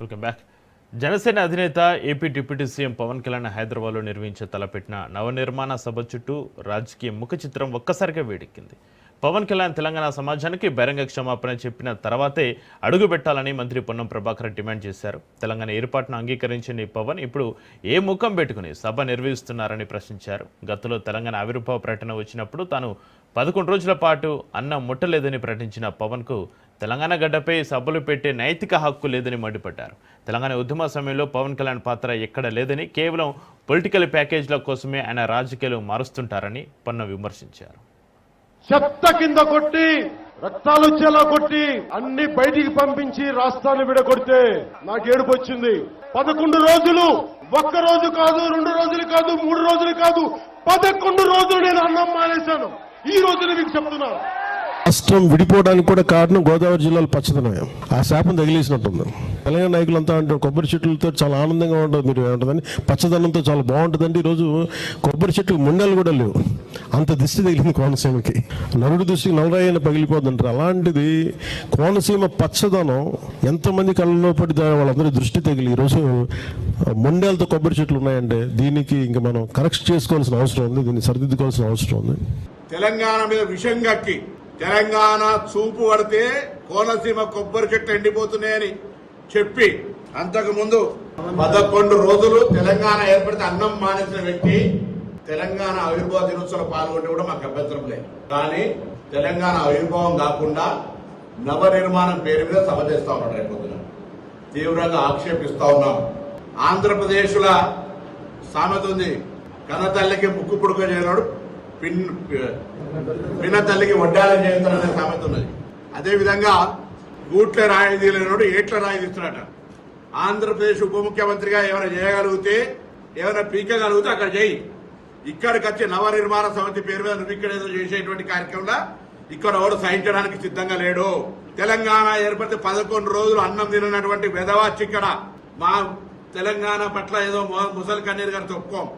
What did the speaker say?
Welcome back. Janasena అధినేత AP deputy CM Pawan Kalyan హైదరాబాద్లో నిర్వహించే తలపెట్టిన నవనిర్మాణ సభ చుట్టూ రాజకీయ ముఖ చిత్రం ఒక్కసారిగా వేడెక్కింది. పవన్ కళ్యాణ్ తెలంగాణ సమాజానికి బహిరంగ క్షమాపణ చెప్పిన తర్వాతే అడుగు పెట్టాలని మంత్రి పొన్నం ప్రభాకర్ డిమాండ్ చేశారు. తెలంగాణ ఏర్పాటును అంగీకరించిన పవన్ ఇప్పుడు ఏ ముఖం పెట్టుకుని సభ నిర్వహిస్తున్నారని ప్రశ్నించారు. గతంలో తెలంగాణ ఆవిర్భావ ప్రకటన వచ్చినప్పుడు తాను 11 రోజుల పాటు అన్నం ముట్టలేదని ప్రకటించిన పవన్కు తెలంగాణ గడ్డపై సభలు పెట్టే నైతిక హక్కు లేదని మండిపడ్డారు. తెలంగాణ ఉద్యమ సమయంలో పవన్ కళ్యాణ్ పాత్ర ఎక్కడ లేదని, కేవలం పొలిటికల్ ప్యాకేజీల కోసమే ఆయన రాజకీయాలు మారుస్తుంటారని పొన్నం విమర్శించారు. చెత్త కింద కొట్టి రక్తాలు వచ్చేలా కొట్టి అన్ని బయటికి పంపించి రాష్ట్రాన్ని విడగొడితే నాకు ఏడుపు వచ్చింది. 11 రోజులు, ఒక్క రోజు కాదు, 2 రోజులు కాదు, 3 రోజులు కాదు, 11 రోజులు నేను అన్నం మానేశాను. ఈ రోజున మీకు చెప్తున్నాను. రాష్ట్రం విడిపోవడానికి కూడా కారణం గోదావరి జిల్లాలో పచ్చదనం. ఆ శాపం తగిలేసినట్టుంది. తెలంగాణ నాయకులంతా అంటారు కొబ్బరి చెట్లతో చాలా ఆనందంగా ఉంటుంది, మీరు ఏమంటుందని పచ్చదనంతో చాలా బాగుంటుందండి. ఈరోజు కొబ్బరి చెట్లు ముండలు కూడా లేవు, అంత దిష్టి తగిలింది కోనసీమకి. నరుడు దృష్టికి నల్లరాయన పగిలిపోతుంటారు. అలాంటిది కోనసీమ పచ్చదనం ఎంతమంది కళ్ళలో పడి వాళ్ళందరూ దృష్టి తగిలి ఈరోజు ముండేలతో కొబ్బరి చెట్లు ఉన్నాయంటే దీనికి ఇంకా మనం కరెక్ట్ చేసుకోవాల్సిన అవసరం ఉంది, దీన్ని సరిదిద్దుకోవాల్సిన అవసరం ఉంది. తెలంగాణ మీద విషం గక్కి తెలంగాణ చూపు పడితే కోనసీమ కొబ్బరి చెట్లు ఎండిపోతున్నాయని చెప్పి అంతకుముందు 11 రోజులు తెలంగాణ ఏర్పడితే అన్నం మానేసిన వ్యక్తి తెలంగాణ ఆవిర్భావ దినోత్సవంలో పాల్గొంటే కూడా మాకు అభ్యంతరం లేదు. కానీ తెలంగాణ ఆవిర్భావం కాకుండా నవనిర్మాణం పేరు మీద సభ చేస్తా ఉన్నాడు. రేపొద్దున తీవ్రంగా ఆక్షేపిస్తా ఉన్నాం. ఆంధ్రప్రదేశ్ల సామెత ఉంది, కన్నతల్లికి ముక్కు పుడుక చేయనాడు పిన్న తల్లికి వడ్డాలని చేస్తారనే సామెత ఉన్నది. అదేవిధంగా గూట్ల రాయి తీయలేనాడు ఏట్ల రాయి తీస్తున్నాట. ఆంధ్రప్రదేశ్ ఉప ముఖ్యమంత్రిగా ఏమైనా చేయగలిగితే, ఏమైనా పీకగలిగితే అక్కడ చేయి. ఇక్కడికి వచ్చే నవనిర్మాణ సమితి పేరు మీద నువ్వు ఇక్కడ ఏదో చేసేటువంటి కార్యక్రమంలో ఇక్కడ ఎవరు సహించడానికి సిద్ధంగా లేడు. తెలంగాణ ఏర్పడితే 11 రోజులు అన్నం తినటువంటి వెధవాచి ఇక్కడ మా తెలంగాణ పట్ల ఏదో ముసలి కన్నీరు గారు చెప్పుకోం.